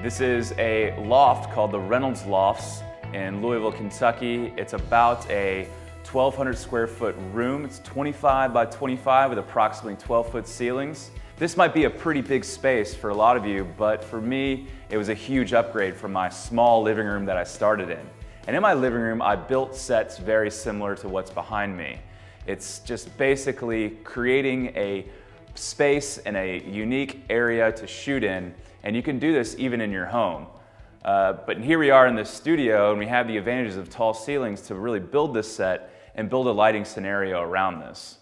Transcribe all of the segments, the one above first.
This is a loft called the Reynolds Lofts in Louisville, Kentucky. It's about a 1,200 square foot room. It's 25 by 25 with approximately 12-foot ceilings. This might be a pretty big space for a lot of you, but for me, it was a huge upgrade from my small living room that I started in. And in my living room, I built sets very similar to what's behind me. It's just basically creating a space and a unique area to shoot in, and you can do this even in your home. But here we are in this studio, and we have the advantages of tall ceilings to really build this set and build a lighting scenario around this.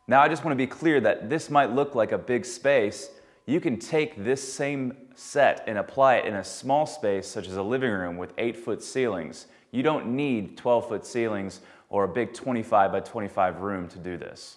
Now I just want to be clear that this might look like a big space. You can take this same set and apply it in a small space such as a living room with 8-foot ceilings. You don't need 12-foot ceilings or a big 25 by 25 room to do this.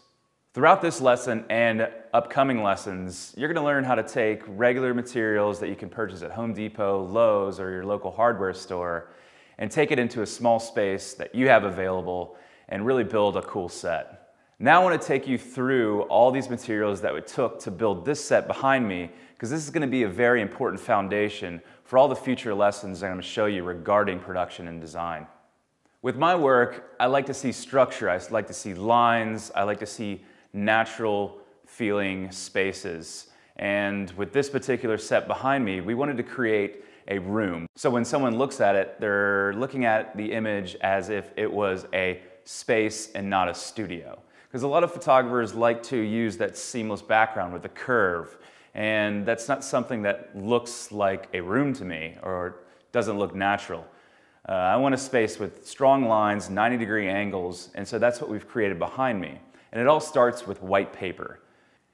Throughout this lesson and upcoming lessons, you're going to learn how to take regular materials that you can purchase at Home Depot, Lowe's, or your local hardware store and take it into a small space that you have available and really build a cool set. Now I want to take you through all these materials that it took to build this set behind me, because this is going to be a very important foundation for all the future lessons I'm going to show you regarding production and design. With my work, I like to see structure, I like to see lines, I like to see natural feeling spaces. And with this particular set behind me, we wanted to create a room. So when someone looks at it, they're looking at the image as if it was a space and not a studio. Because a lot of photographers like to use that seamless background with a curve, and that's not something that looks like a room to me or doesn't look natural. I want a space with strong lines, 90-degree angles, and so that's what we've created behind me. And it all starts with white paper.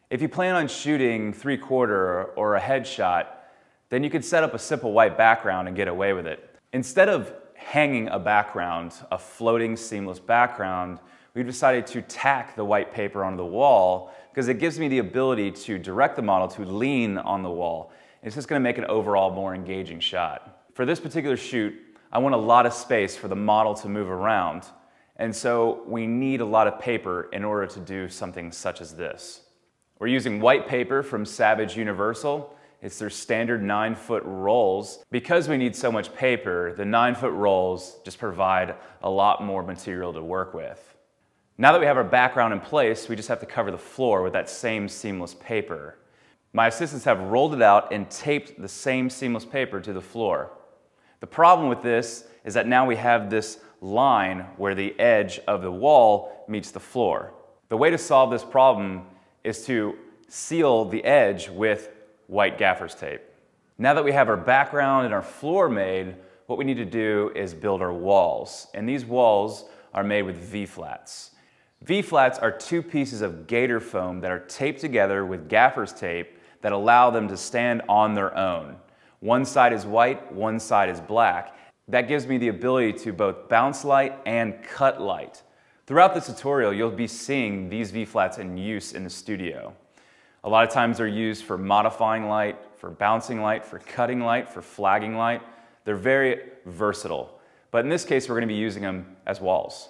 If you plan on shooting 3/4 or a headshot, then you could set up a simple white background and get away with it. Instead of hanging a background, a floating seamless background, we've decided to tack the white paper onto the wall because it gives me the ability to direct the model to lean on the wall. It's just going to make an overall more engaging shot. For this particular shoot, I want a lot of space for the model to move around. And so we need a lot of paper in order to do something such as this. We're using white paper from Savage Universal. It's their standard 9-foot rolls. Because we need so much paper, the 9-foot rolls just provide a lot more material to work with. Now that we have our background in place, we just have to cover the floor with that same seamless paper. My assistants have rolled it out and taped the same seamless paper to the floor. The problem with this is that now we have this line where the edge of the wall meets the floor. The way to solve this problem is to seal the edge with white gaffer's tape. Now that we have our background and our floor made, what we need to do is build our walls. And these walls are made with V-flats. V-flats are 2 pieces of gator foam that are taped together with gaffer's tape that allow them to stand on their own. One side is white, one side is black. That gives me the ability to both bounce light and cut light. Throughout this tutorial, you'll be seeing these V-flats in use in the studio. A lot of times they're used for modifying light, for bouncing light, for cutting light, for flagging light. They're very versatile. But in this case, we're going to be using them as walls.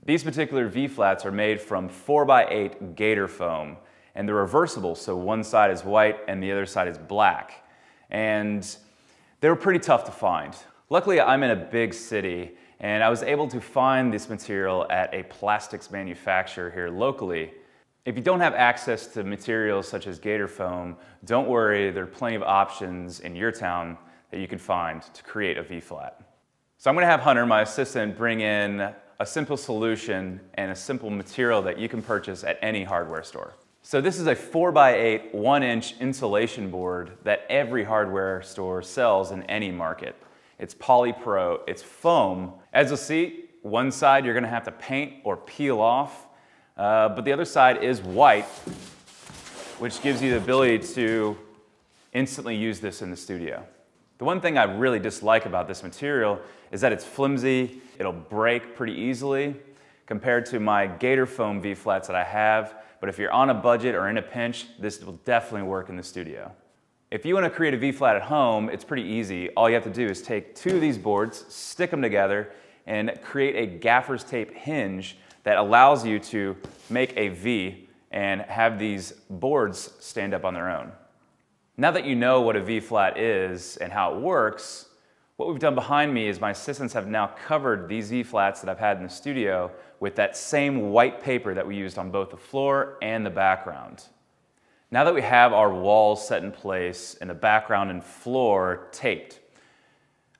These particular V-flats are made from 4x8 gator foam, and they're reversible, so one side is white and the other side is black. And they were pretty tough to find. Luckily, I'm in a big city, and I was able to find this material at a plastics manufacturer here locally. If you don't have access to materials such as gator foam, don't worry, there are plenty of options in your town that you can find to create a V-flat. So I'm going to have Hunter, my assistant, bring in a simple solution and a simple material that you can purchase at any hardware store. So this is a 4x8 1-inch insulation board that every hardware store sells in any market. It's polypro, it's foam. As you'll see, one side you're gonna have to paint or peel off, but the other side is white, which gives you the ability to instantly use this in the studio. The one thing I really dislike about this material is that it's flimsy, it'll break pretty easily compared to my gator foam V-flats that I have, but if you're on a budget or in a pinch, this will definitely work in the studio. If you want to create a V-flat at home, it's pretty easy. All you have to do is take 2 of these boards, stick them together, and create a gaffer's tape hinge that allows you to make a V and have these boards stand up on their own. Now that you know what a V-flat is and how it works, what we've done behind me is my assistants have now covered these V-flats that I've had in the studio with that same white paper that we used on both the floor and the background. Now that we have our walls set in place and the background and floor taped,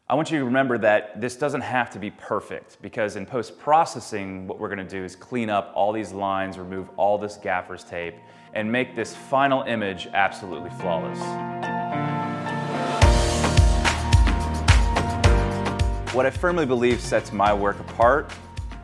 I want you to remember that this doesn't have to be perfect, because in post-processing, what we're going to do is clean up all these lines, remove all this gaffer's tape, and make this final image absolutely flawless. What I firmly believe sets my work apart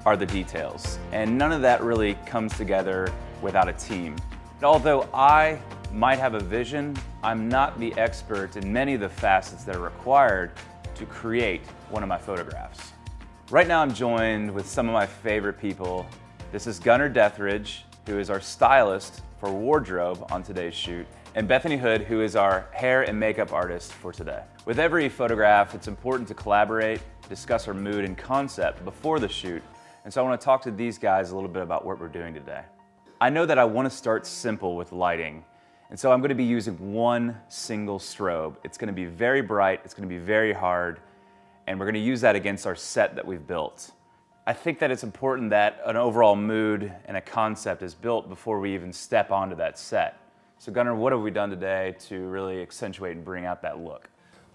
are the details, and none of that really comes together without a team. Although I might have a vision, I'm not the expert in many of the facets that are required to create one of my photographs. Right now I'm joined with some of my favorite people. This is Gunnar Dethridge, who is our stylist for wardrobe on today's shoot, and Bethany Hood, who is our hair and makeup artist for today. With every photograph, it's important to collaborate, discuss our mood and concept before the shoot, and so I want to talk to these guys a little bit about what we're doing today. I know that I want to start simple with lighting, and so I'm going to be using one single strobe. It's going to be very bright, it's going to be very hard, and we're going to use that against our set that we've built. I think that it's important that an overall mood and a concept is built before we even step onto that set. So Gunnar, what have we done today to really accentuate and bring out that look?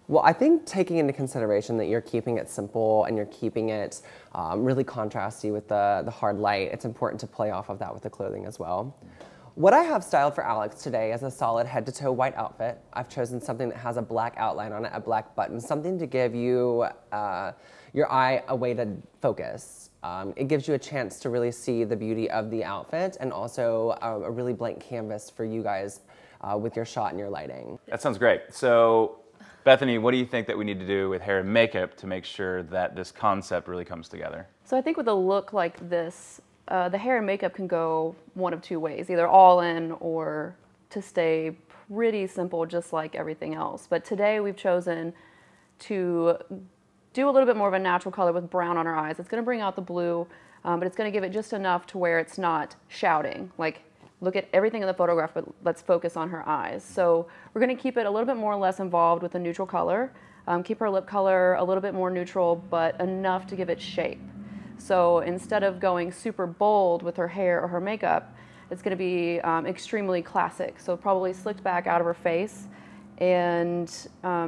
Well, I think taking into consideration that you're keeping it simple and you're keeping it really contrasty with the hard light, it's important to play off of that with the clothing as well. What I have styled for Alex today is a solid head-to-toe white outfit. I've chosen something that has a black outline on it, a black button, something to give you your eye a way to focus. It gives you a chance to really see the beauty of the outfit, and also a really blank canvas for you guys with your shot and your lighting. That sounds great. So Bethany, what do you think that we need to do with hair and makeup to make sure that this concept really comes together? So I think with a look like this, the hair and makeup can go one of two ways, either all in or to stay pretty simple just like everything else. But today we've chosen to do a little bit more of a natural color with brown on our eyes. It's going to bring out the blue, but it's going to give it just enough to where it's not shouting. Like, look at everything in the photograph, but let's focus on her eyes. So we're going to keep it a little bit more or less involved with a neutral color. Keep her lip color a little bit more neutral, but enough to give it shape. So instead of going super bold with her hair or her makeup, it's going to be extremely classic. So probably slicked back out of her face, and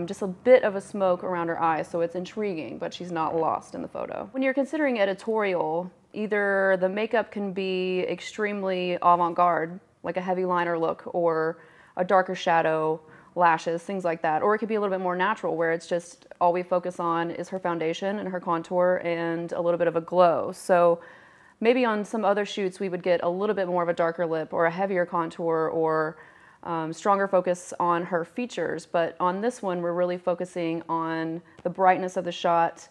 just a bit of a smoke around her eyes, so it's intriguing, but she's not lost in the photo. When you're considering editorial, either the makeup can be extremely avant-garde, like a heavy liner look, or a darker shadow, lashes, things like that. Or it could be a little bit more natural, where it's just all we focus on is her foundation and her contour and a little bit of a glow. So maybe on some other shoots we would get a little bit more of a darker lip or a heavier contour, or stronger focus on her features. But on this one, we're really focusing on the brightness of the shot,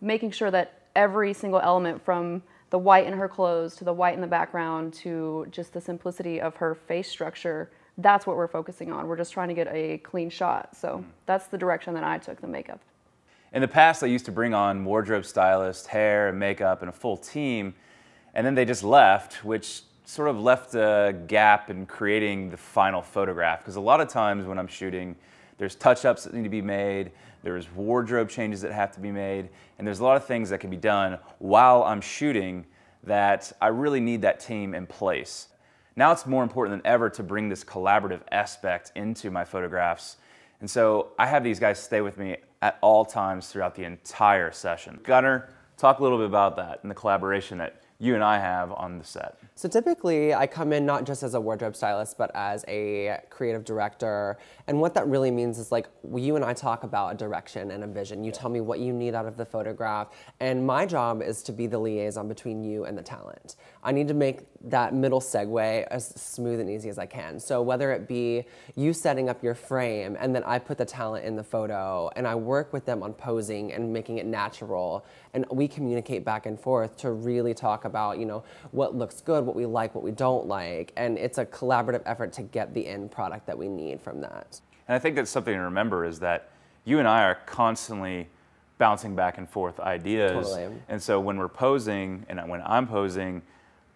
making sure that every single element, from the white in her clothes to the white in the background to just the simplicity of her face structure, that's what we're focusing on. We're just trying to get a clean shot. So that's the direction that I took the makeup. In the past, I used to bring on wardrobe stylist, hair and makeup, and a full team, and then they just left, which sort of left a gap in creating the final photograph. Because a lot of times when I'm shooting, there's touch-ups that need to be made, there's wardrobe changes that have to be made, and there's a lot of things that can be done while I'm shooting that I really need that team in place. Now it's more important than ever to bring this collaborative aspect into my photographs. And so I have these guys stay with me at all times throughout the entire session. Gunnar, talk a little bit about that and the collaboration that you and I have on the set. So typically I come in not just as a wardrobe stylist, but as a creative director. And what that really means is, like, you and I talk about a direction and a vision. You tell me what you need out of the photograph. And my job is to be the liaison between you and the talent. I need to make that middle segue as smooth and easy as I can. So whether it be you setting up your frame and then I put the talent in the photo and I work with them on posing and making it natural, and we communicate back and forth to really talk about, you know, what looks good, what we like, what we don't like, and it's a collaborative effort to get the end product that we need from that. And I think that's something to remember, is that you and I are constantly bouncing back and forth ideas. Totally. And so when we're posing and when I'm posing,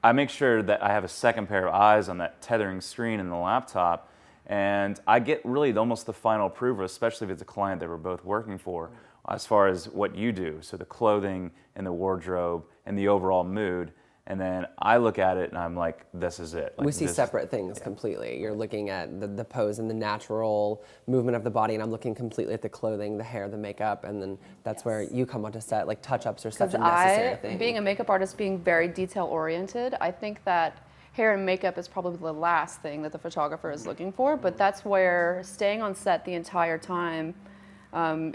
I make sure that I have a second pair of eyes on that tethering screen in the laptop, And I get really almost the final approval, especially if it's a client that we're both working for, as far as what you do. So the clothing and the wardrobe and the overall mood. And then I look at it and I'm like, this is it. Like, we see separate things completely. You're looking at the pose and the natural movement of the body, and I'm looking completely at the clothing, the hair, the makeup, and then that's where you come onto set. Like touch-ups are such a necessary thing. Being a makeup artist, being very detail-oriented, I think that hair and makeup is probably the last thing that the photographer is looking for, but that's where staying on set the entire time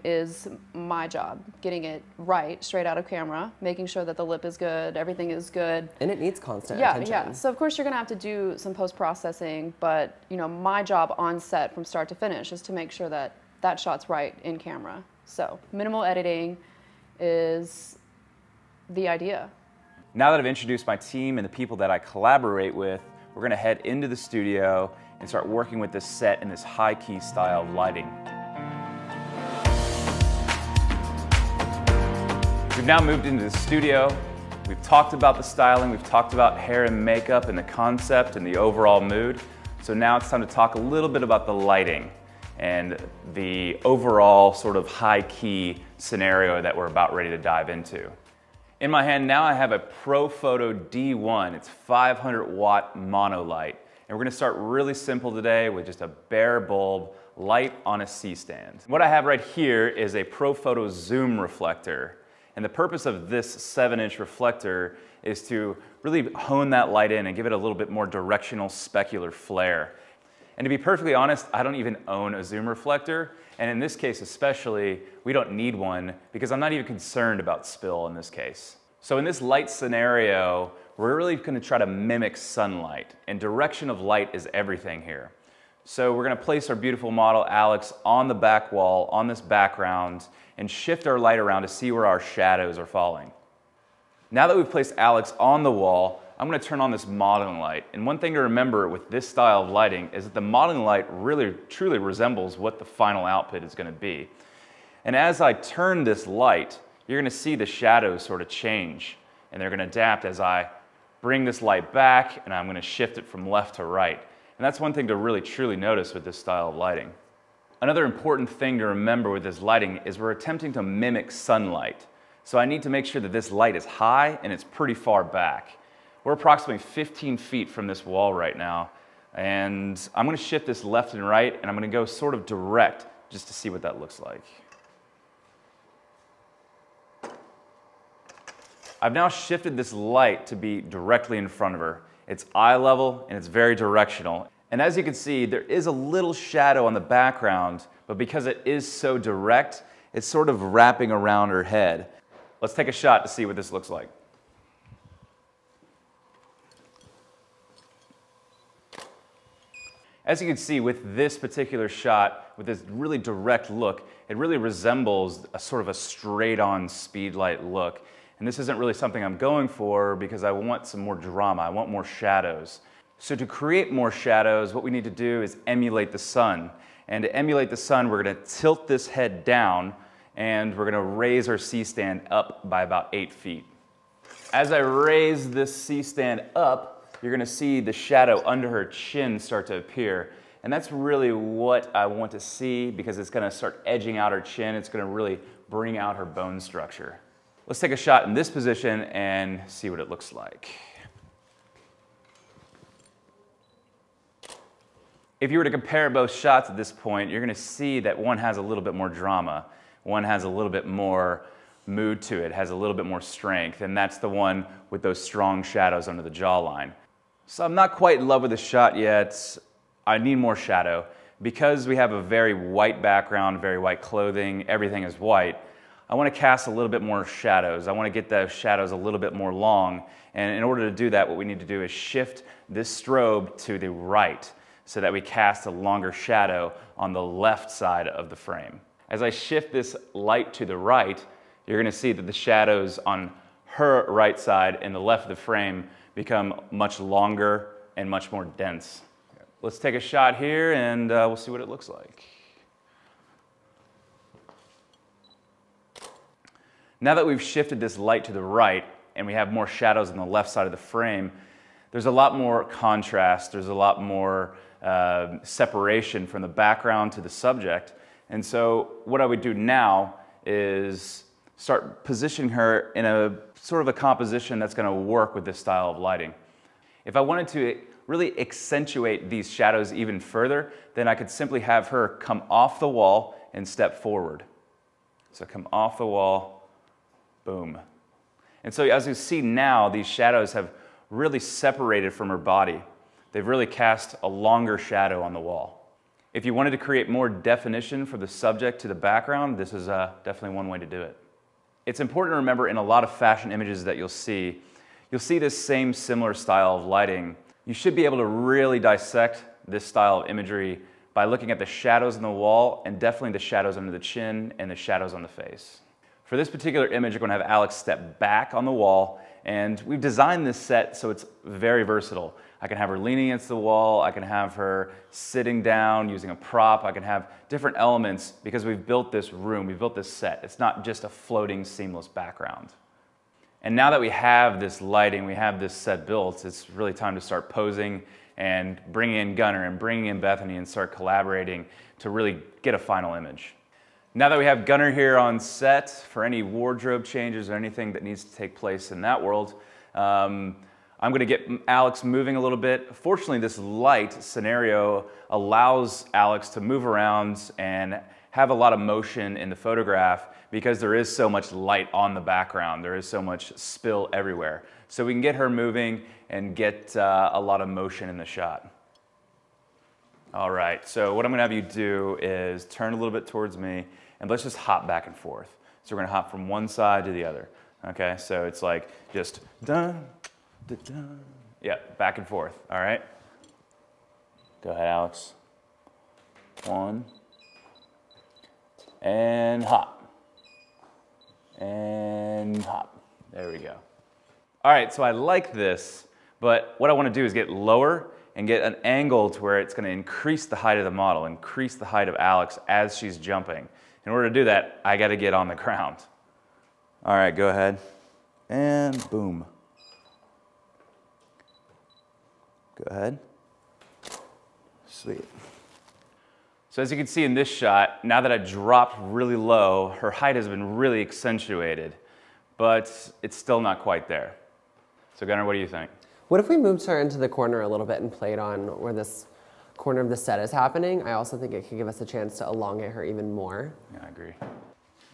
is my job, getting it right, straight out of camera, making sure that the lip is good, everything is good. And it needs constant attention. Yeah. So of course you're gonna have to do some post-processing, but you know, my job on set from start to finish is to make sure that that shot's right in camera. So minimal editing is the idea. Now that I've introduced my team and the people that I collaborate with, we're gonna head into the studio and start working with this set in this high-key style of lighting. We've now moved into the studio. We've talked about the styling, we've talked about hair and makeup and the concept and the overall mood. So now it's time to talk a little bit about the lighting and the overall sort of high-key scenario that we're about ready to dive into. In my hand now I have a ProPhoto D1. It's 500 watt mono light. And we're gonna start really simple today with just a bare bulb light on a C-stand. What I have right here is a ProPhoto zoom reflector. And the purpose of this 7-inch reflector is to really hone that light in and give it a little bit more directional specular flare. And to be perfectly honest, I don't even own a zoom reflector. And in this case especially, we don't need one because I'm not even concerned about spill in this case. So in this light scenario, we're really gonna try to mimic sunlight. And direction of light is everything here. So we're gonna place our beautiful model, Alex, on the back wall, on this background, and shift our light around to see where our shadows are falling. Now that we've placed Alex on the wall, I'm gonna turn on this modeling light. And one thing to remember with this style of lighting is that the modeling light really, truly resembles what the final output is gonna be. And as I turn this light, you're gonna see the shadows sort of change. And they're gonna adapt as I bring this light back and I'm gonna shift it from left to right. And that's one thing to really truly notice with this style of lighting. Another important thing to remember with this lighting is we're attempting to mimic sunlight. So I need to make sure that this light is high and it's pretty far back. We're approximately 15 feet from this wall right now. And I'm gonna shift this left and right and I'm gonna go sort of direct just to see what that looks like. I've now shifted this light to be directly in front of her. It's eye level and it's very directional. And as you can see, there is a little shadow on the background, but because it is so direct, it's sort of wrapping around her head. Let's take a shot to see what this looks like. As you can see with this particular shot, with this really direct look, it really resembles a sort of a straight-on speedlight look. And this isn't really something I'm going for because I want some more drama, I want more shadows. So to create more shadows, what we need to do is emulate the sun. And to emulate the sun, we're gonna tilt this head down and we're gonna raise our C-stand up by about 8 feet. As I raise this C-stand up, you're gonna see the shadow under her chin start to appear. And that's really what I want to see because it's gonna start edging out her chin. It's gonna really bring out her bone structure. Let's take a shot in this position and see what it looks like. If you were to compare both shots at this point, you're gonna see that one has a little bit more drama. One has a little bit more mood to it, has a little bit more strength, and that's the one with those strong shadows under the jawline. So I'm not quite in love with the shot yet. I need more shadow. Because we have a very white background, very white clothing, everything is white, I want to cast a little bit more shadows. I want to get those shadows a little bit more long, and in order to do that, what we need to do is shift this strobe to the right, so that we cast a longer shadow on the left side of the frame. As I shift this light to the right, you're gonna see that the shadows on her right side and the left of the frame become much longer and much more dense. Let's take a shot here and we'll see what it looks like. Now that we've shifted this light to the right and we have more shadows on the left side of the frame, there's a lot more contrast, there's a lot more separation from the background to the subject. And so what I would do now is start positioning her in a sort of a composition that's going to work with this style of lighting. If I wanted to really accentuate these shadows even further, then I could simply have her come off the wall and step forward. So come off the wall, boom. And so as you see now, these shadows have really separated from her body. They've really cast a longer shadow on the wall. If you wanted to create more definition for the subject to the background, this is definitely one way to do it. It's important to remember in a lot of fashion images that you'll see this same similar style of lighting. You should be able to really dissect this style of imagery by looking at the shadows on the wall and definitely the shadows under the chin and the shadows on the face. For this particular image, you're going to have Alex step back on the wall, and we've designed this set so it's very versatile. I can have her leaning against the wall, I can have her sitting down using a prop, I can have different elements because we've built this room, we've built this set. It's not just a floating, seamless background. And now that we have this lighting, we have this set built, it's really time to start posing and bringing in Gunnar and bringing in Bethany and start collaborating to really get a final image. Now that we have Gunnar here on set for any wardrobe changes or anything that needs to take place in that world, I'm going to get Alex moving a little bit. Fortunately, this light scenario allows Alex to move around and have a lot of motion in the photograph because there is so much light on the background. There is so much spill everywhere. So we can get her moving and get a lot of motion in the shot. All right, so what I'm gonna have you do is turn a little bit towards me and let's just hop back and forth. So we're gonna hop from one side to the other. Okay, so it's like just dun, dun, dun. Yeah, back and forth, all right? Go ahead, Alex. One, and hop, and hop. There we go. All right, so I like this, but what I wanna do is get lower and get an angle to where it's going to increase the height of the model, increase the height of Alex as she's jumping. In order to do that, I got to get on the ground. All right, go ahead. And boom. Go ahead. Sweet. So as you can see in this shot, now that I dropped really low, her height has been really accentuated, but it's still not quite there. So Gunnar, what do you think? What if we moved her into the corner a little bit and played on where this corner of the set is happening? I also think it could give us a chance to elongate her even more. Yeah, I agree.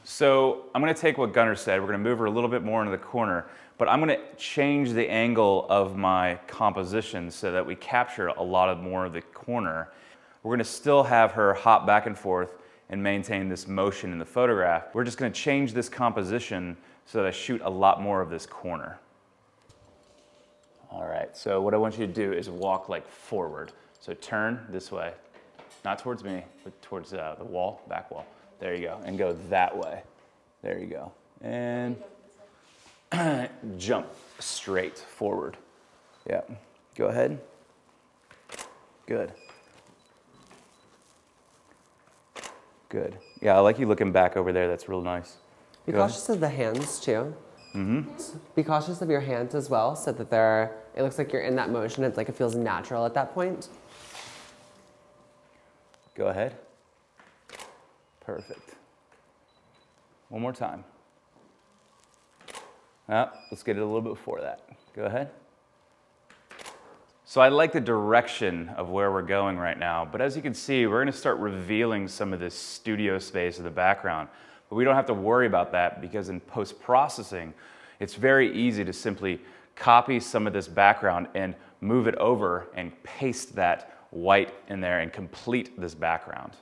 So I'm going to take what Gunnar said. We're going to move her a little bit more into the corner, but I'm going to change the angle of my composition so that we capture a lot more of the corner. We're going to still have her hop back and forth and maintain this motion in the photograph. We're just going to change this composition so that I shoot a lot more of this corner. All right, so what I want you to do is walk like forward. So turn this way, not towards me, but towards the wall, back wall. There you go, and go that way. There you go. And jump straight forward. Yeah, go ahead. Good. Good. Yeah, I like you looking back over there, that's real nice. Be cautious of the hands too. Be cautious of your hands as well, so that it looks like you're in that motion. It's like it feels natural at that point. Go ahead. Perfect. One more time. Let's get it a little bit before that. Go ahead. So I like the direction of where we're going right now, but as you can see, we're going to start revealing some of this studio space in the background. But we don't have to worry about that because in post-processing, it's very easy to simply copy some of this background and move it over and paste that white in there and complete this background.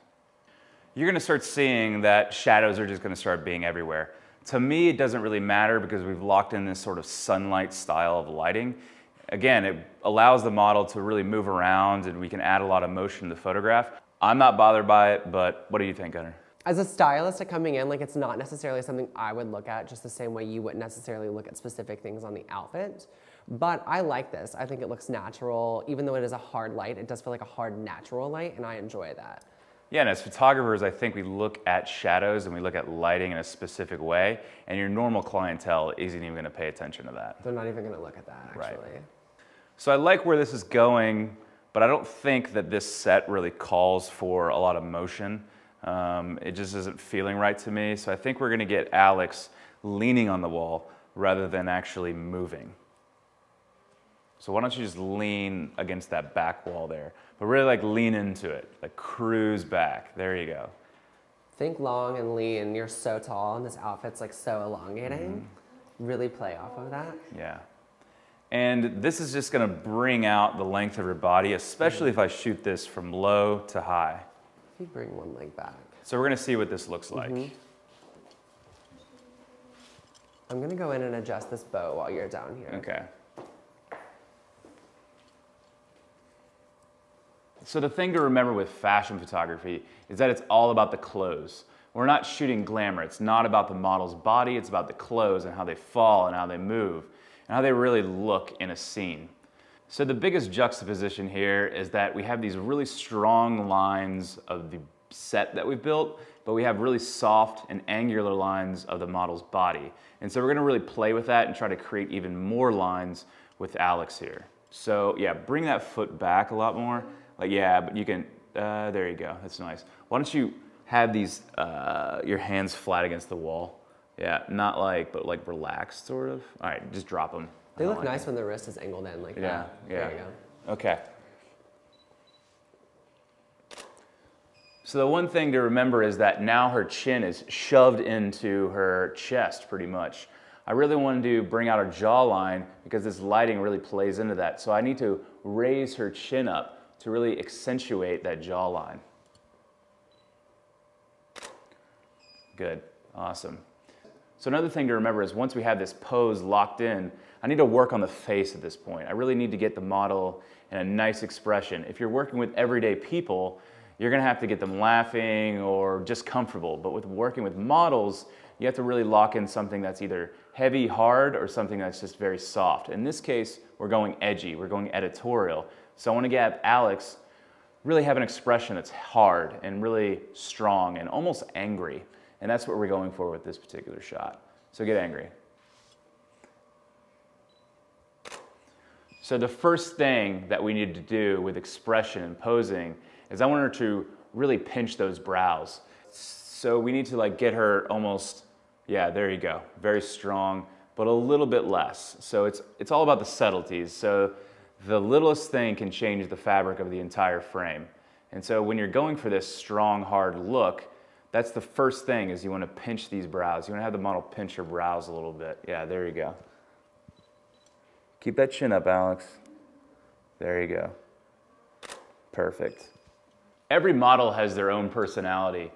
You're going to start seeing that shadows are just going to start being everywhere. To me, it doesn't really matter because we've locked in this sort of sunlight style of lighting. Again, it allows the model to really move around and we can add a lot of motion to the photograph. I'm not bothered by it, but what do you think, Gunnar? As a stylist coming in, it's not necessarily something I would look at just the same way you wouldn't necessarily look at specific things on the outfit. But I like this. I think it looks natural. Even though it is a hard light, it does feel like a hard, natural light, and I enjoy that. Yeah, and as photographers, I think we look at shadows and we look at lighting in a specific way, and your normal clientele isn't even going to pay attention to that. They're not even going to look at that, actually. Right. So I like where this is going, but I don't think that this set really calls for a lot of motion. It just isn't feeling right to me. So I think we're gonna get Alex leaning on the wall rather than actually moving. So why don't you just lean against that back wall there, but really like lean into it, like cruise back. There you go. Think long and lean. You're so tall and this outfit's like so elongating. Really play off of that. Yeah. And this is just gonna bring out the length of her body, especially if I shoot this from low to high. If you bring one leg back. So we're gonna see what this looks like. I'm gonna go in and adjust this bow while you're down here. Okay. So the thing to remember with fashion photography is that it's all about the clothes. We're not shooting glamour. It's not about the model's body. It's about the clothes and how they fall and how they move and how they really look in a scene. So the biggest juxtaposition here is that we have these really strong lines of the set that we've built, but we have really soft and angular lines of the model's body. And so we're gonna really play with that and try to create even more lines with Alex here. So yeah, bring that foot back a lot more. Like, yeah, but you can, there you go, that's nice. Why don't you have these, your hands flat against the wall? Yeah, not like, but like relaxed sort of. All right, just drop them. They look nice when the wrist is angled in like that. Yeah. There you go. Okay. So the one thing to remember is that now her chin is shoved into her chest pretty much. I really wanted to bring out her jawline because this lighting really plays into that. So I need to raise her chin up to really accentuate that jawline. Good, awesome. So another thing to remember is once we have this pose locked in, I need to work on the face at this point. I really need to get the model in a nice expression. If you're working with everyday people, you're gonna have to get them laughing or just comfortable. But with working with models, you have to really lock in something that's either heavy, hard, or something that's just very soft. In this case, we're going edgy, we're going editorial. So I want to get Alex really have an expression that's hard and really strong and almost angry. And that's what we're going for with this particular shot. So get angry. So the first thing that we need to do with expression and posing is I want her to really pinch those brows. So we need to like get her almost, yeah, there you go, very strong, but a little bit less. So it's all about the subtleties. So the littlest thing can change the fabric of the entire frame. And so when you're going for this strong, hard look, that's the first thing is you want to pinch these brows. You want to have the model pinch her brows a little bit. Yeah, there you go. Keep that chin up, Alex. There you go. Perfect. Every model has their own personality,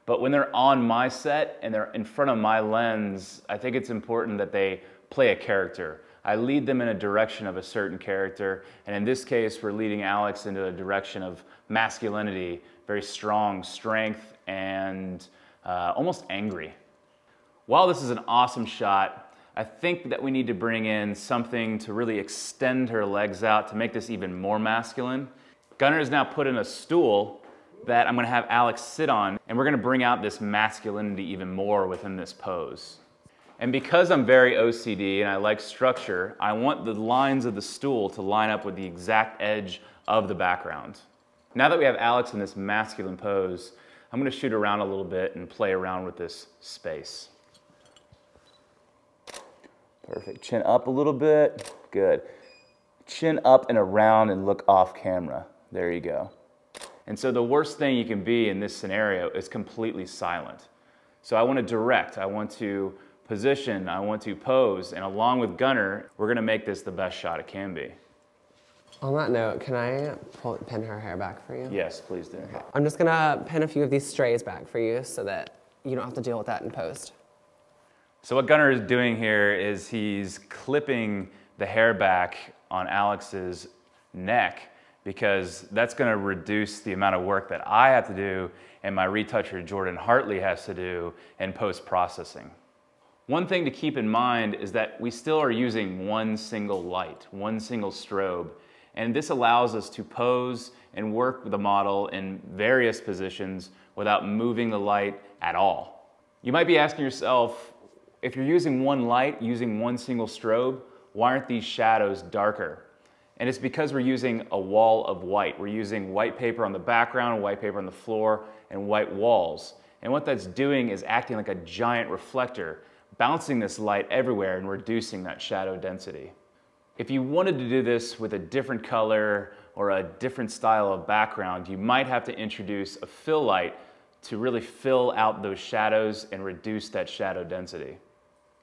but when they're on my set and they're in front of my lens, I think it's important that they play a character. I lead them in a direction of a certain character, and in this case, we're leading Alex into a direction of masculinity, very strong strength, and almost angry. While this is an awesome shot, I think that we need to bring in something to really extend her legs out to make this even more masculine. Gunnar has now put in a stool that I'm gonna have Alex sit on, and we're gonna bring out this masculinity even more within this pose. And because I'm very OCD and I like structure, I want the lines of the stool to line up with the exact edge of the background. Now that we have Alex in this masculine pose, I'm gonna shoot around a little bit and play around with this space. Perfect, chin up a little bit, good. Chin up and around and look off camera, there you go. And so the worst thing you can be in this scenario is completely silent. So I wanna direct, I want to position, I want to pose, and along with Gunnar, we're gonna make this the best shot it can be. On that note, can I pin her hair back for you? Yes, please do. Okay. I'm just gonna pin a few of these strays back for you so that you don't have to deal with that in post. So what Gunnar is doing here is he's clipping the hair back on Alex's neck because that's gonna reduce the amount of work that I have to do and my retoucher Jordan Hartley has to do in post-processing. One thing to keep in mind is that we still are using one single light, one single strobe, and this allows us to pose and work with the model in various positions without moving the light at all. You might be asking yourself, if you're using one light, using one single strobe, why aren't these shadows darker? And it's because we're using a wall of white. We're using white paper on the background, white paper on the floor, and white walls. And what that's doing is acting like a giant reflector, bouncing this light everywhere and reducing that shadow density. If you wanted to do this with a different color or a different style of background, you might have to introduce a fill light to really fill out those shadows and reduce that shadow density.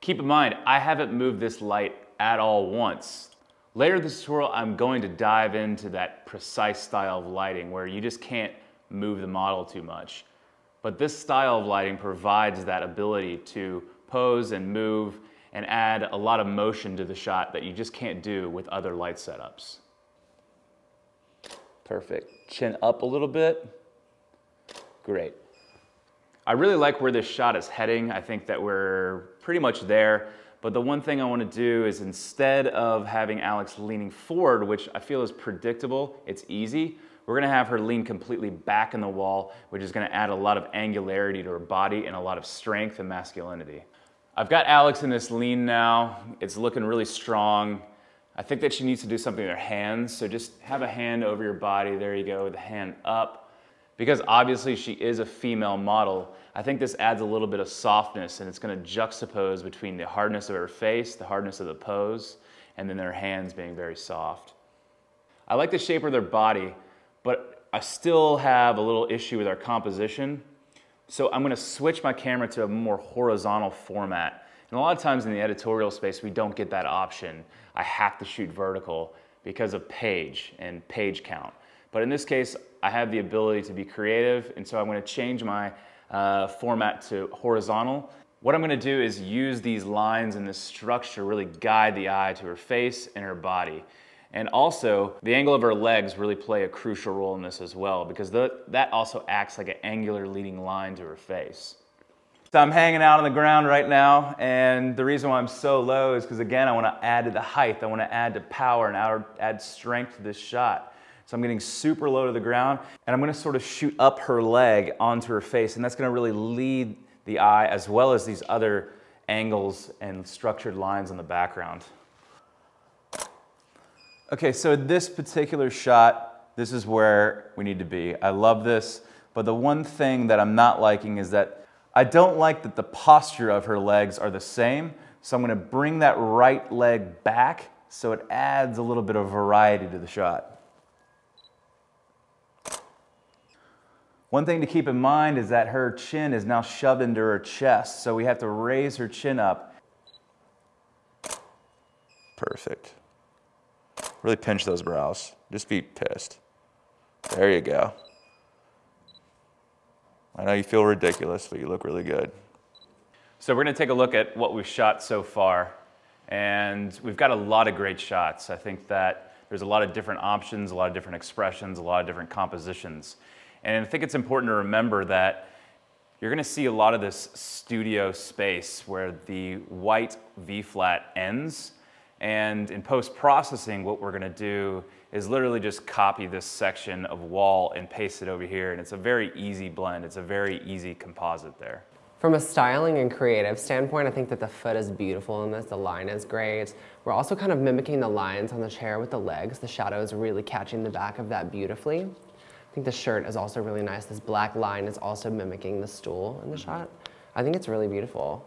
Keep in mind, I haven't moved this light at all once. Later in this tutorial, I'm going to dive into that precise style of lighting where you just can't move the model too much. But this style of lighting provides that ability to pose and move and add a lot of motion to the shot that you just can't do with other light setups. Perfect. Chin up a little bit. Great. I really like where this shot is heading. I think that we're pretty much there. But the one thing I want to do is, instead of having Alex leaning forward, which I feel is predictable, it's easy, we're going to have her lean completely back in the wall, which is going to add a lot of angularity to her body and a lot of strength and masculinity. I've got Alex in this lean now. It's looking really strong. I think that she needs to do something with her hands. So just have a hand over your body. There you go, with the hand up. Because obviously she is a female model, I think this adds a little bit of softness, and it's going to juxtapose between the hardness of her face, the hardness of the pose, and then their hands being very soft. I like the shape of their body, but I still have a little issue with our composition. So I'm going to switch my camera to a more horizontal format. And a lot of times in the editorial space, we don't get that option. I have to shoot vertical because of page and page count. But in this case, I have the ability to be creative, and so I'm going to change my format to horizontal. What I'm going to do is use these lines and this structure really guide the eye to her face and her body. And also, the angle of her legs really play a crucial role in this as well, because that also acts like an angular leading line to her face. So I'm hanging out on the ground right now, and the reason why I'm so low is because, again, I want to add to the height, I want to add to power and add strength to this shot. So I'm getting super low to the ground, and I'm going to sort of shoot up her leg onto her face, and that's going to really lead the eye, as well as these other angles and structured lines on the background. Okay, so this particular shot, this is where we need to be. I love this, but the one thing that I'm not liking is that I don't like that the posture of her legs are the same, so I'm going to bring that right leg back so it adds a little bit of variety to the shot. One thing to keep in mind is that her chin is now shoved into her chest, so we have to raise her chin up. Perfect. Really pinch those brows. Just be pissed. There you go. I know you feel ridiculous, but you look really good. So we're going to take a look at what we've shot so far, and we've got a lot of great shots. I think that there's a lot of different options, a lot of different expressions, a lot of different compositions. And I think it's important to remember that you're going to see a lot of this studio space where the white V-flat ends. And in post-processing, what we're going to do is literally just copy this section of wall and paste it over here. And it's a very easy blend. It's a very easy composite there. From a styling and creative standpoint, I think that the foot is beautiful in this. The line is great. We're also kind of mimicking the lines on the chair with the legs. The shadow is really catching the back of that beautifully. I think the shirt is also really nice. This black line is also mimicking the stool in the shot. I think it's really beautiful.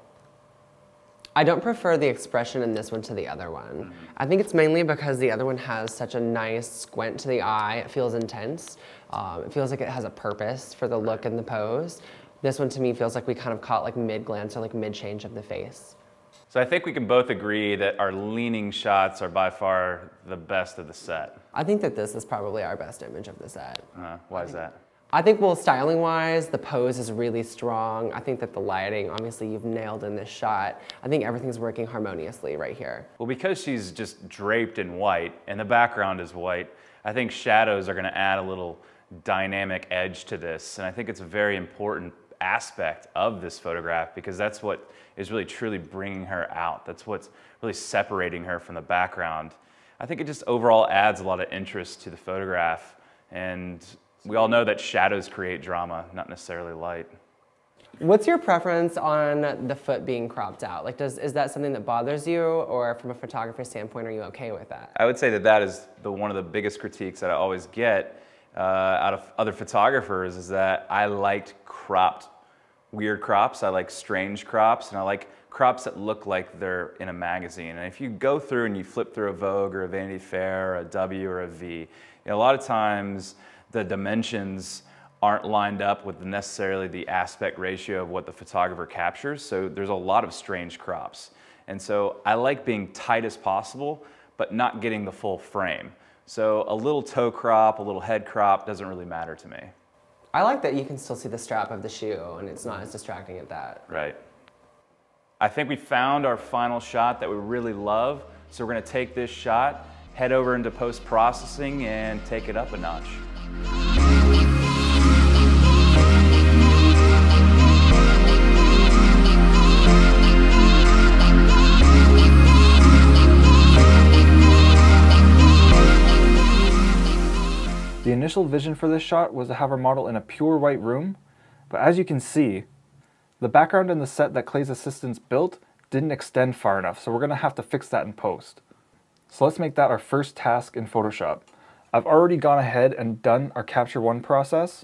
I don't prefer the expression in this one to the other one. I think it's mainly because the other one has such a nice squint to the eye. It feels intense. It feels like it has a purpose for the look and the pose. This one to me feels like we kind of caught like mid-glance or like mid-change of the face. So I think we can both agree that our leaning shots are by far the best of the set. I think that this is probably our best image of the set. Why is that? I think, well, styling-wise, the pose is really strong. I think that the lighting, obviously, you've nailed in this shot. I think everything's working harmoniously right here. Well, because she's just draped in white and the background is white, I think shadows are going to add a little dynamic edge to this. And I think it's a very important aspect of this photograph because that's what is really truly bringing her out. That's what's really separating her from the background. I think it just overall adds a lot of interest to the photograph, and we all know that shadows create drama, not necessarily light. What's your preference on the foot being cropped out? Like, is that something that bothers you, or from a photographer standpoint, are you okay with that? I would say that that is one of the biggest critiques that I always get out of other photographers, is that I liked cropped, weird crops. I like strange crops, and I like crops that look like they're in a magazine. And if you go through and you flip through a Vogue or a Vanity Fair, or a W or a V, a lot of times the dimensions aren't lined up with necessarily the aspect ratio of what the photographer captures. So there's a lot of strange crops. And so I like being tight as possible, but not getting the full frame. So a little toe crop, a little head crop doesn't really matter to me. I like that you can still see the strap of the shoe and it's not as distracting as that. Right. I think we found our final shot that we really love. So we're gonna take this shot, head over into post-processing and take it up a notch. The initial vision for this shot was to have our model in a pure white room, but as you can see, the background in the set that Clay's assistants built didn't extend far enough, so we're going to have to fix that in post. So let's make that our first task in Photoshop. I've already gone ahead and done our Capture One process.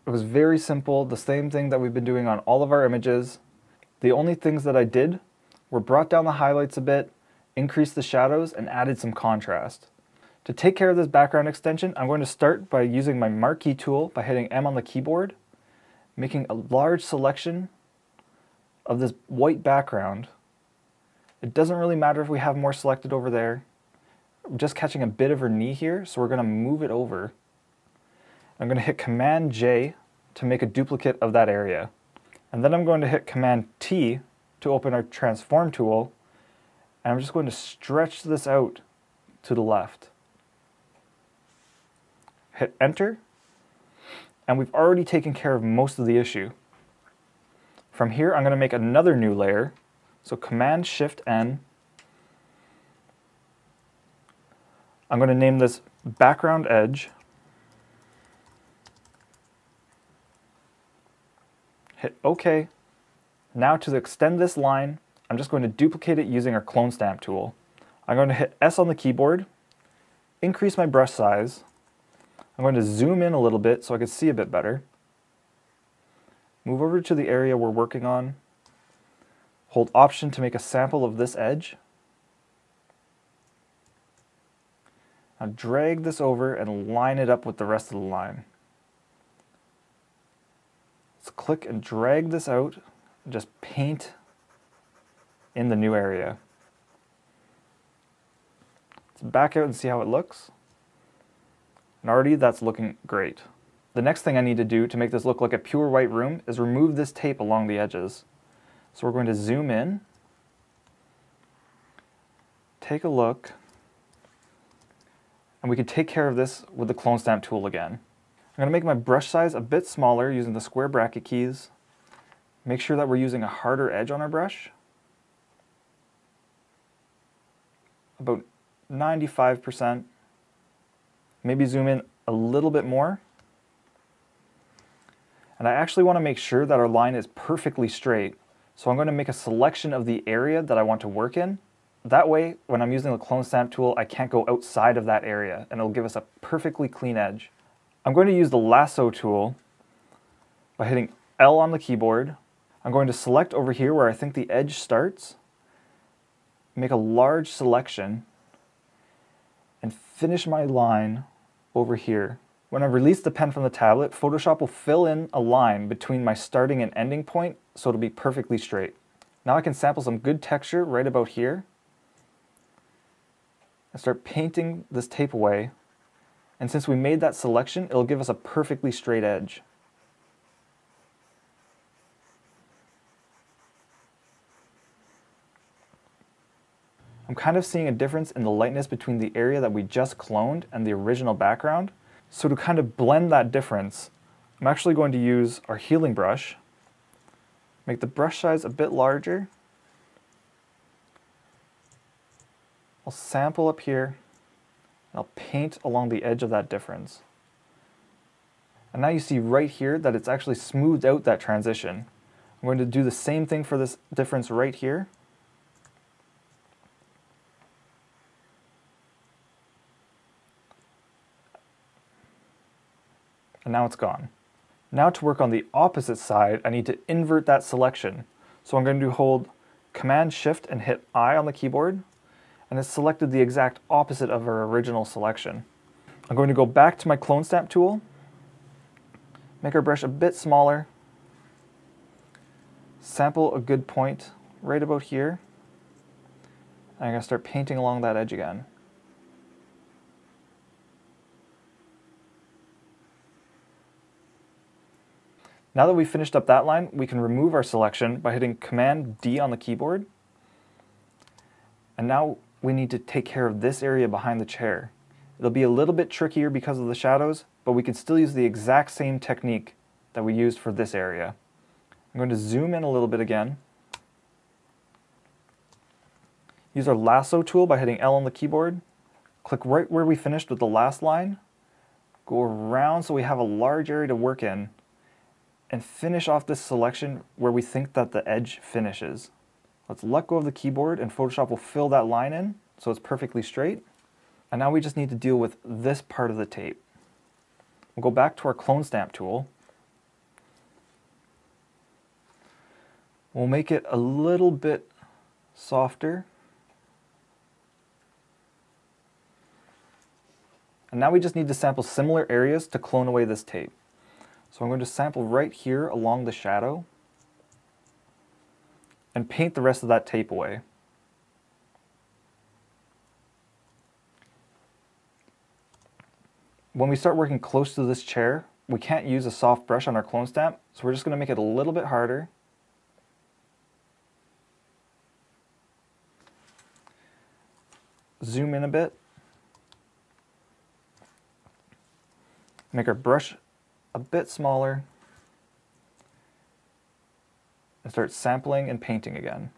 It was very simple, the same thing that we've been doing on all of our images. The only things that I did were brought down the highlights a bit, increased the shadows, and added some contrast. To take care of this background extension, I'm going to start by using my marquee tool by hitting M on the keyboard, making a large selection of this white background. It doesn't really matter if we have more selected over there. I'm just catching a bit of her knee here, so we're going to move it over. I'm going to hit Command J to make a duplicate of that area. And then I'm going to hit Command T to open our transform tool, and I'm just going to stretch this out to the left. Hit enter, and we've already taken care of most of the issue. From here, I'm going to make another new layer. So Command Shift N. I'm going to name this background edge. Hit OK. Now to extend this line, I'm just going to duplicate it using our clone stamp tool. I'm going to hit S on the keyboard, increase my brush size. I'm going to zoom in a little bit so I can see a bit better. Move over to the area we're working on. Hold Option to make a sample of this edge. Now drag this over and line it up with the rest of the line. Let's click and drag this out and just paint in the new area. Let's back out and see how it looks. And already that's looking great. The next thing I need to do to make this look like a pure white room is remove this tape along the edges. So we're going to zoom in, take a look, and we can take care of this with the clone stamp tool again. I'm going to make my brush size a bit smaller using the square bracket keys. Make sure that we're using a harder edge on our brush. About 95%. Maybe zoom in a little bit more. And I actually want to make sure that our line is perfectly straight. So I'm going to make a selection of the area that I want to work in. That way, when I'm using the clone stamp tool, I can't go outside of that area, and it'll give us a perfectly clean edge. I'm going to use the lasso tool by hitting L on the keyboard. I'm going to select over here where I think the edge starts, make a large selection, and finish my line over here. When I release the pen from the tablet, Photoshop will fill in a line between my starting and ending point, so it'll be perfectly straight. Now I can sample some good texture right about here and start painting this tape away. And since we made that selection, it'll give us a perfectly straight edge. I'm kind of seeing a difference in the lightness between the area that we just cloned and the original background. So to kind of blend that difference, I'm actually going to use our healing brush, make the brush size a bit larger. I'll sample up here, and I'll paint along the edge of that difference. And now you see right here that it's actually smoothed out that transition. I'm going to do the same thing for this difference right here. And now it's gone. Now to work on the opposite side, I need to invert that selection. So I'm going to hold Command Shift and hit I on the keyboard, and it's selected the exact opposite of our original selection. I'm going to go back to my clone stamp tool, make our brush a bit smaller, sample a good point right about here, and I'm going to start painting along that edge again. Now that we've finished up that line, we can remove our selection by hitting Command D on the keyboard. And now we need to take care of this area behind the chair. It'll be a little bit trickier because of the shadows, but we can still use the exact same technique that we used for this area. I'm going to zoom in a little bit again. Use our lasso tool by hitting L on the keyboard. Click right where we finished with the last line. Go around so we have a large area to work in, and finish off this selection where we think that the edge finishes. Let's let go of the keyboard and Photoshop will fill that line in so it's perfectly straight. And now we just need to deal with this part of the tape. We'll go back to our clone stamp tool. We'll make it a little bit softer. And now we just need to sample similar areas to clone away this tape. So I'm going to sample right here along the shadow and paint the rest of that tape away. When we start working close to this chair, we can't use a soft brush on our clone stamp, so we're just going to make it a little bit harder. Zoom in a bit. Make our brush a bit smaller, and start sampling and painting again.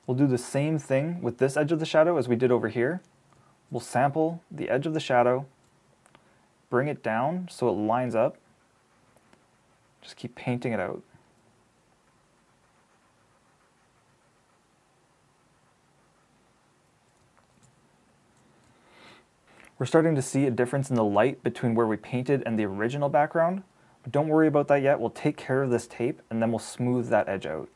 We'll do the same thing with this edge of the shadow as we did over here. We'll sample the edge of the shadow, bring it down so it lines up, just keep painting it out. We're starting to see a difference in the light between where we painted and the original background, but don't worry about that yet. We'll take care of this tape and then we'll smooth that edge out.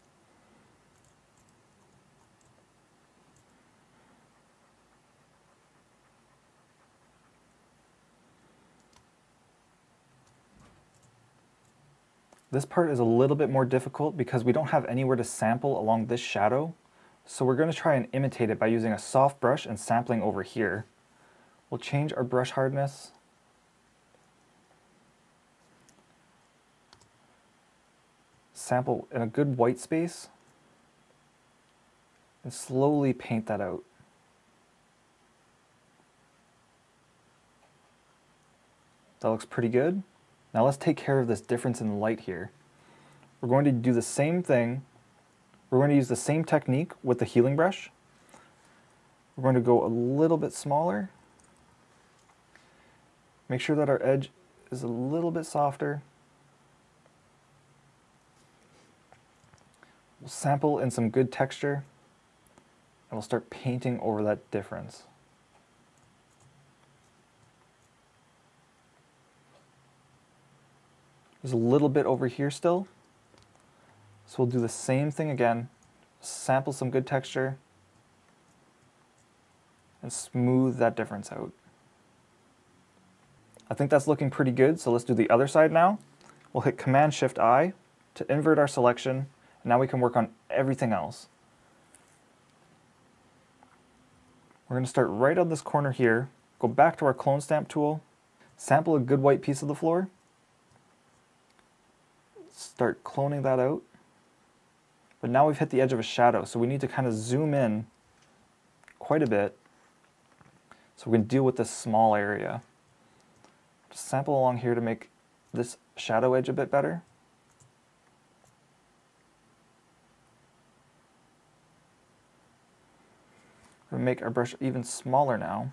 This part is a little bit more difficult because we don't have anywhere to sample along this shadow, so we're going to try and imitate it by using a soft brush and sampling over here. We'll change our brush hardness. Sample in a good white space and slowly paint that out. That looks pretty good. Now let's take care of this difference in light here. We're going to do the same thing. We're going to use the same technique with the healing brush. We're going to go a little bit smaller. Make sure that our edge is a little bit softer. We'll sample in some good texture, and we'll start painting over that difference. There's a little bit over here still, so we'll do the same thing again. Sample some good texture, and smooth that difference out. I think that's looking pretty good, so let's do the other side now. We'll hit Command-Shift-I to invert our selection, and now we can work on everything else. We're going to start right on this corner here, go back to our clone stamp tool, sample a good white piece of the floor, start cloning that out. But now we've hit the edge of a shadow, so we need to kind of zoom in quite a bit so we can deal with this small area. Just sample along here to make this shadow edge a bit better. We're going to make our brush even smaller now.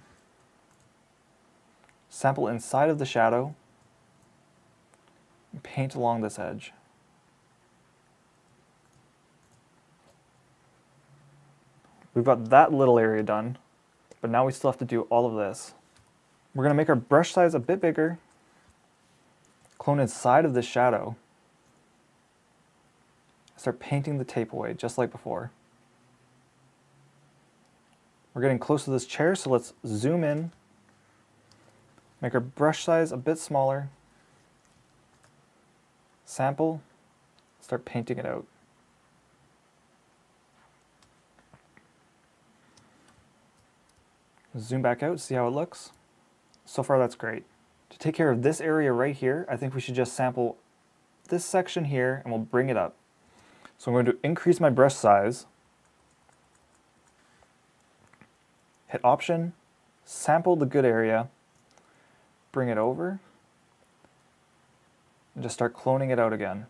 Sample inside of the shadow. And paint along this edge. We've got that little area done, but now we still have to do all of this. We're going to make our brush size a bit bigger. Clone inside of this shadow. Start painting the tape away, just like before. We're getting close to this chair, so let's zoom in. Make our brush size a bit smaller. Sample. Start painting it out. Zoom back out, see how it looks. So far that's great. To take care of this area right here, I think we should just sample this section here and we'll bring it up. So I'm going to increase my brush size, hit Option, sample the good area, bring it over, and just start cloning it out again.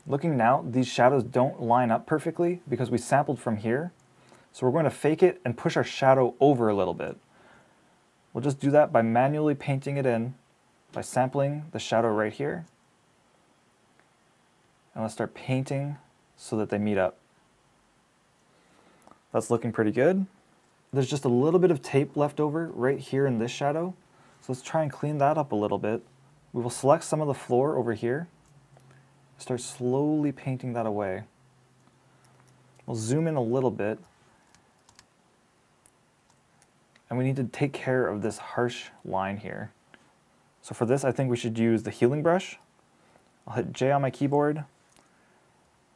Looking now, these shadows don't line up perfectly because we sampled from here. So we're going to fake it and push our shadow over a little bit. We'll just do that by manually painting it in, by sampling the shadow right here. And let's start painting so that they meet up. That's looking pretty good. There's just a little bit of tape left over right here in this shadow. So let's try and clean that up a little bit. We will select some of the floor over here. Start slowly painting that away. We'll zoom in a little bit. And we need to take care of this harsh line here. So for this, I think we should use the healing brush. I'll hit J on my keyboard,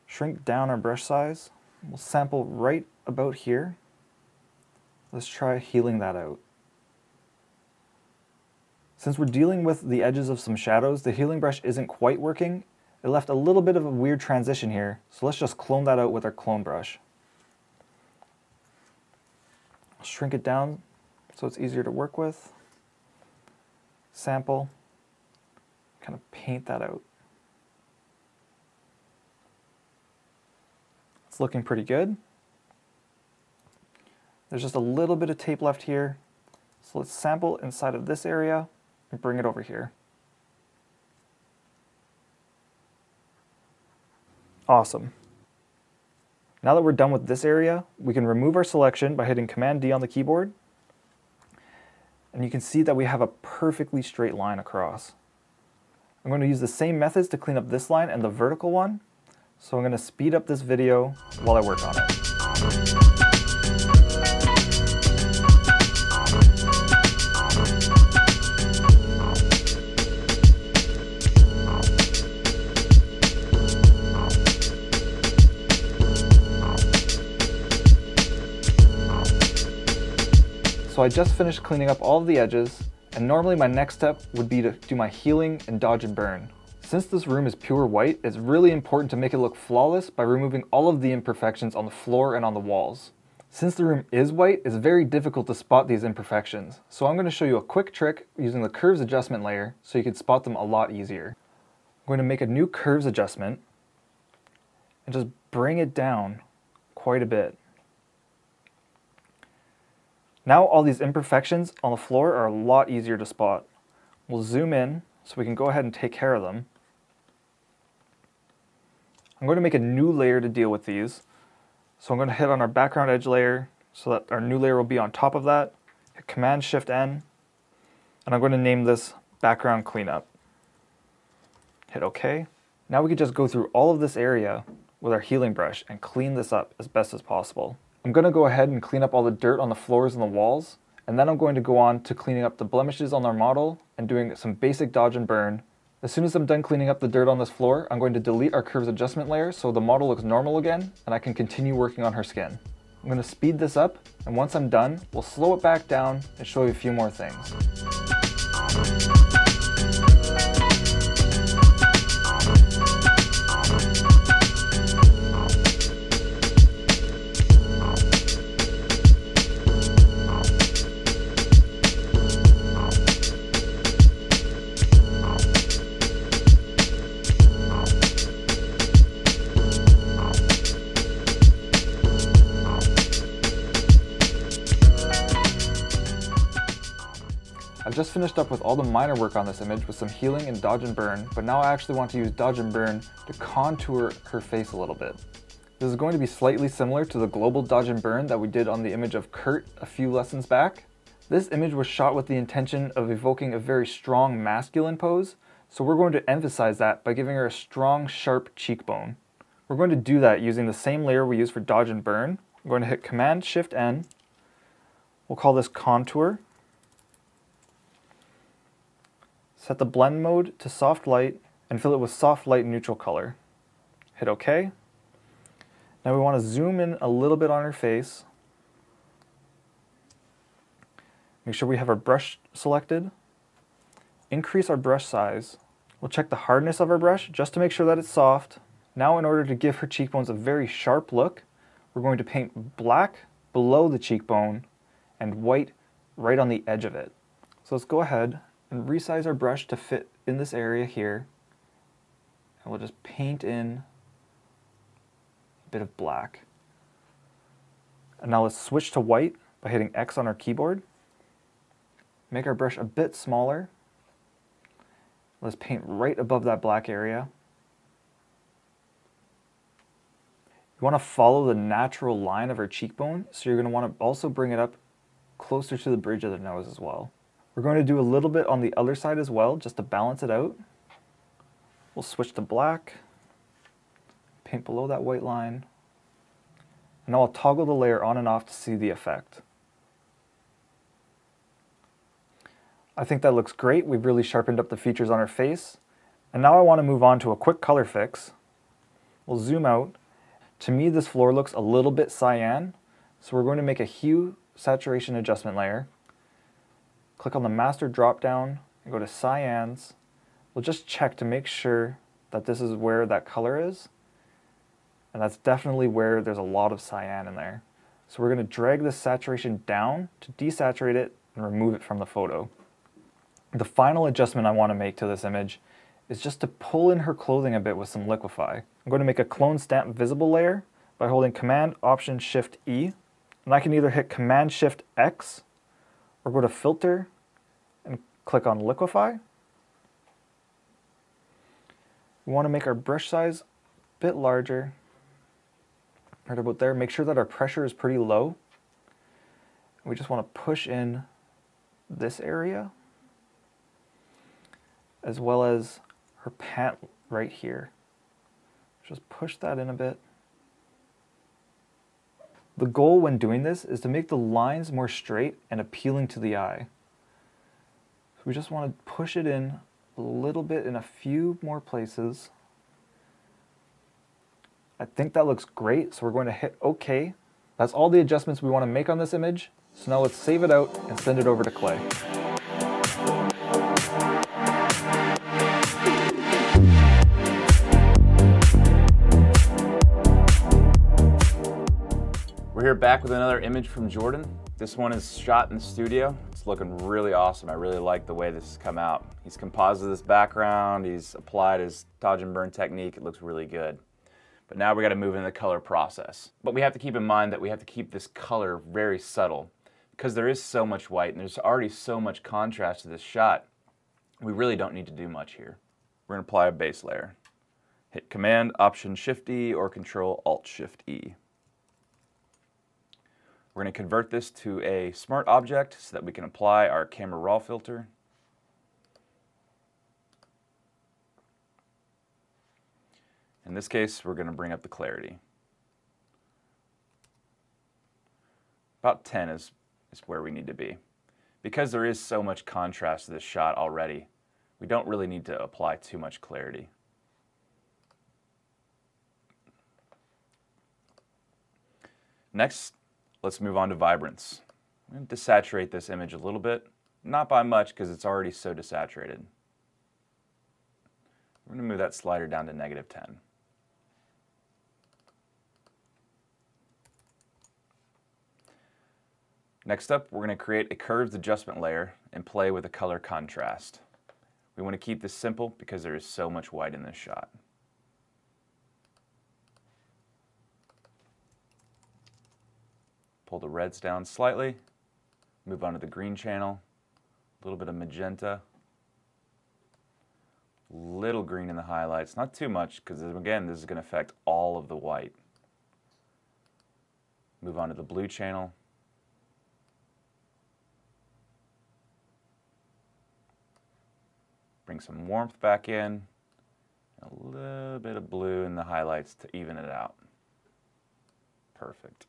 shrink down our brush size. We'll sample right about here. Let's try healing that out. Since we're dealing with the edges of some shadows, the healing brush isn't quite working. It left a little bit of a weird transition here, so let's just clone that out with our clone brush. I'll shrink it down so it's easier to work with. Sample, kind of paint that out. It's looking pretty good. There's just a little bit of tape left here, so let's sample inside of this area and bring it over here. Awesome. Now that we're done with this area, we can remove our selection by hitting Command D on the keyboard. And you can see that we have a perfectly straight line across. I'm going to use the same methods to clean up this line and the vertical one. So I'm going to speed up this video while I work on it. So I just finished cleaning up all of the edges, and normally my next step would be to do my healing and dodge and burn. Since this room is pure white, it's really important to make it look flawless by removing all of the imperfections on the floor and on the walls. Since the room is white, it's very difficult to spot these imperfections, so I'm going to show you a quick trick using the curves adjustment layer so you can spot them a lot easier. I'm going to make a new curves adjustment and just bring it down quite a bit. Now all these imperfections on the floor are a lot easier to spot. We'll zoom in so we can go ahead and take care of them. I'm going to make a new layer to deal with these. So I'm going to hit on our background edge layer so that our new layer will be on top of that. Hit Command Shift N, and I'm going to name this Background Cleanup. Hit OK. Now we can just go through all of this area with our healing brush and clean this up as best as possible. I'm going to go ahead and clean up all the dirt on the floors and the walls, and then I'm going to go on to cleaning up the blemishes on our model and doing some basic dodge and burn. As soon as I'm done cleaning up the dirt on this floor, I'm going to delete our curves adjustment layer so the model looks normal again and I can continue working on her skin. I'm going to speed this up, and once I'm done, we'll slow it back down and show you a few more things. I just finished up with all the minor work on this image with some healing and dodge and burn, but now I actually want to use dodge and burn to contour her face a little bit. This is going to be slightly similar to the global dodge and burn that we did on the image of Kurt a few lessons back. This image was shot with the intention of evoking a very strong masculine pose, so we're going to emphasize that by giving her a strong, sharp cheekbone. We're going to do that using the same layer we used for dodge and burn. I'm going to hit Command-Shift-N. We'll call this contour. Set the blend mode to soft light and fill it with soft light neutral color. Hit OK. Now we want to zoom in a little bit on her face. Make sure we have our brush selected. Increase our brush size. We'll check the hardness of our brush just to make sure that it's soft. Now in order to give her cheekbones a very sharp look, we're going to paint black below the cheekbone and white right on the edge of it. So let's go ahead and resize our brush to fit in this area here. And we'll just paint in a bit of black. And now let's switch to white by hitting X on our keyboard. Make our brush a bit smaller. Let's paint right above that black area. You want to follow the natural line of her cheekbone, so you're going to want to also bring it up closer to the bridge of the nose as well. We're going to do a little bit on the other side as well, just to balance it out. We'll switch to black, paint below that white line, and now I'll toggle the layer on and off to see the effect. I think that looks great. We've really sharpened up the features on her face. And now I want to move on to a quick color fix. We'll zoom out. To me, this floor looks a little bit cyan, so we're going to make a hue saturation adjustment layer. Click on the master drop down and go to cyans. We'll just check to make sure that this is where that color is. And that's definitely where there's a lot of cyan in there. So we're going to drag this saturation down to desaturate it and remove it from the photo. The final adjustment I want to make to this image is just to pull in her clothing a bit with some liquify. I'm going to make a clone stamp visible layer by holding Command-Option-Shift-E. And I can either hit Command-Shift-X or go to Filter and click on Liquify. We want to make our brush size a bit larger. Right about there. Make sure that our pressure is pretty low. We just want to push in this area, as well as her pant right here. Just push that in a bit. The goal when doing this is to make the lines more straight and appealing to the eye. So we just want to push it in a little bit in a few more places. I think that looks great, so we're going to hit OK. That's all the adjustments we want to make on this image. So now let's save it out and send it over to Clay. We're here back with another image from Jordan. This one is shot in the studio. It's looking really awesome. I really like the way this has come out. He's composited this background, he's applied his dodge and burn technique. It looks really good. But now we got to move into the color process. But we have to keep in mind that we have to keep this color very subtle because there is so much white and there's already so much contrast to this shot. We really don't need to do much here. We're going to apply a base layer. Hit Command-Option-Shift-E or Control-Alt-Shift-E. We're going to convert this to a smart object so that we can apply our camera raw filter. In this case, we're going to bring up the clarity. About 10 is where we need to be. Because there is so much contrast to this shot already, we don't really need to apply too much clarity. Next, let's move on to vibrance. I'm going to desaturate this image a little bit, not by much because it's already so desaturated. We're going to move that slider down to -10. Next up, we're going to create a curves adjustment layer and play with the color contrast. We want to keep this simple because there is so much white in this shot. Pull the reds down slightly, move on to the green channel, A little bit of magenta. Little green in the highlights, not too much, because again, this is going to affect all of the white. Move on to the blue channel. Bring some warmth back in. A little bit of blue in the highlights to even it out. Perfect.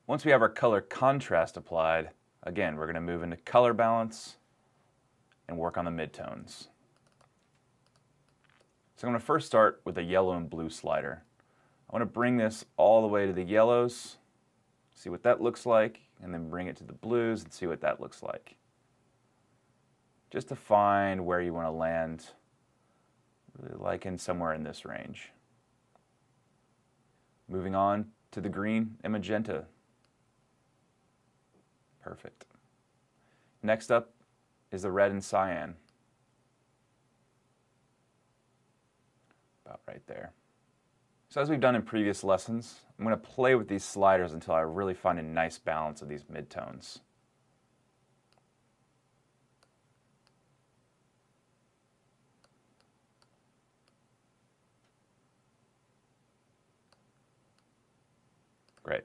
Once we have our color contrast applied, again, we're going to move into color balance and work on the midtones. So I'm going to first start with the yellow and blue slider. I want to bring this all the way to the yellows, see what that looks like, and then bring it to the blues and see what that looks like. Just to find where you want to land, really like in somewhere in this range. Moving on to the green and magenta. Perfect. Next up is the red and cyan. About right there. So as we've done in previous lessons, I'm going to play with these sliders until I really find a nice balance of these midtones. Great.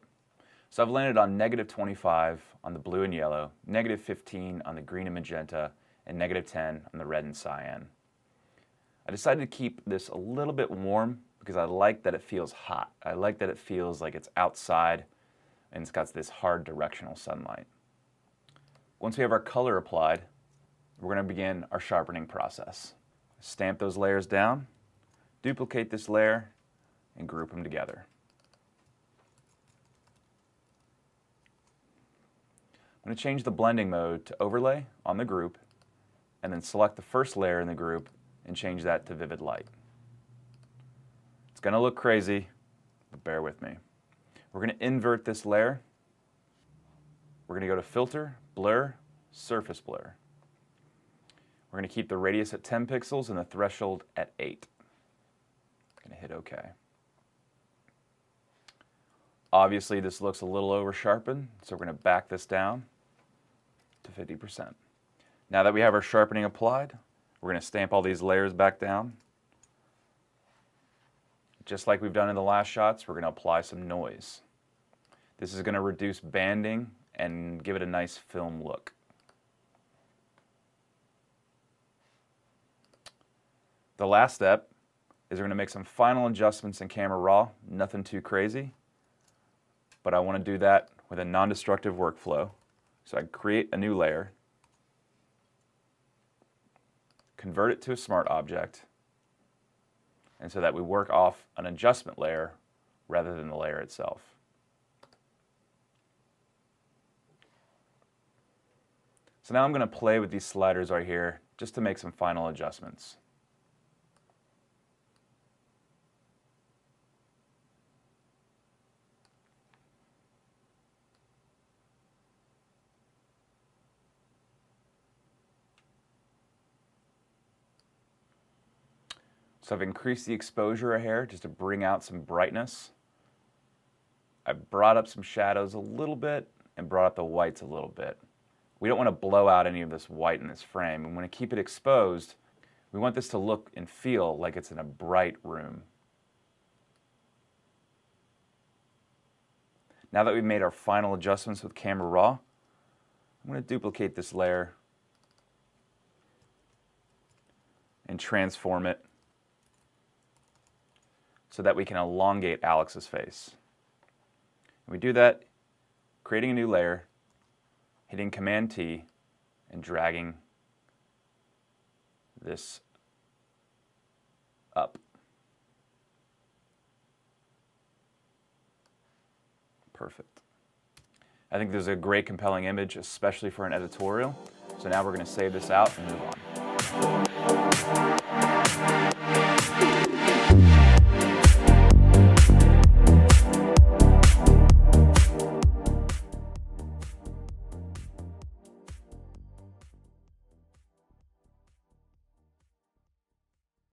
So I've landed on -25 on the blue and yellow, -15 on the green and magenta, and -10 on the red and cyan. I decided to keep this a little bit warm because I like that it feels hot. I like that it feels like it's outside and it's got this hard directional sunlight. Once we have our color applied, we're going to begin our sharpening process. Stamp those layers down, duplicate this layer, and group them together. I'm going to change the blending mode to overlay on the group and then select the first layer in the group and change that to vivid light. It's going to look crazy, but bear with me. We're going to invert this layer. We're going to go to Filter, Blur, Surface Blur. We're going to keep the radius at 10 pixels and the threshold at 8. I'm going to hit OK. Obviously, this looks a little over sharpened, so we're going to back this down to 50%. Now that we have our sharpening applied, we're going to stamp all these layers back down. Just like we've done in the last shots, we're going to apply some noise. This is going to reduce banding and give it a nice film look. The last step is we're going to make some final adjustments in Camera Raw, nothing too crazy, but I want to do that with a non-destructive workflow. So I create a new layer, convert it to a smart object, and so that we work off an adjustment layer rather than the layer itself. So now I'm going to play with these sliders right here just to make some final adjustments. So I've increased the exposure here just to bring out some brightness. I brought up some shadows a little bit and brought up the whites a little bit. We don't want to blow out any of this white in this frame. We want to keep it exposed. We want this to look and feel like it's in a bright room. Now that we've made our final adjustments with Camera Raw, I'm going to duplicate this layer and transform it so that we can elongate Alex's face. We do that creating a new layer, hitting Command T, and dragging this up. Perfect. I think this is a great compelling image, especially for an editorial. So now we're going to save this out and move on.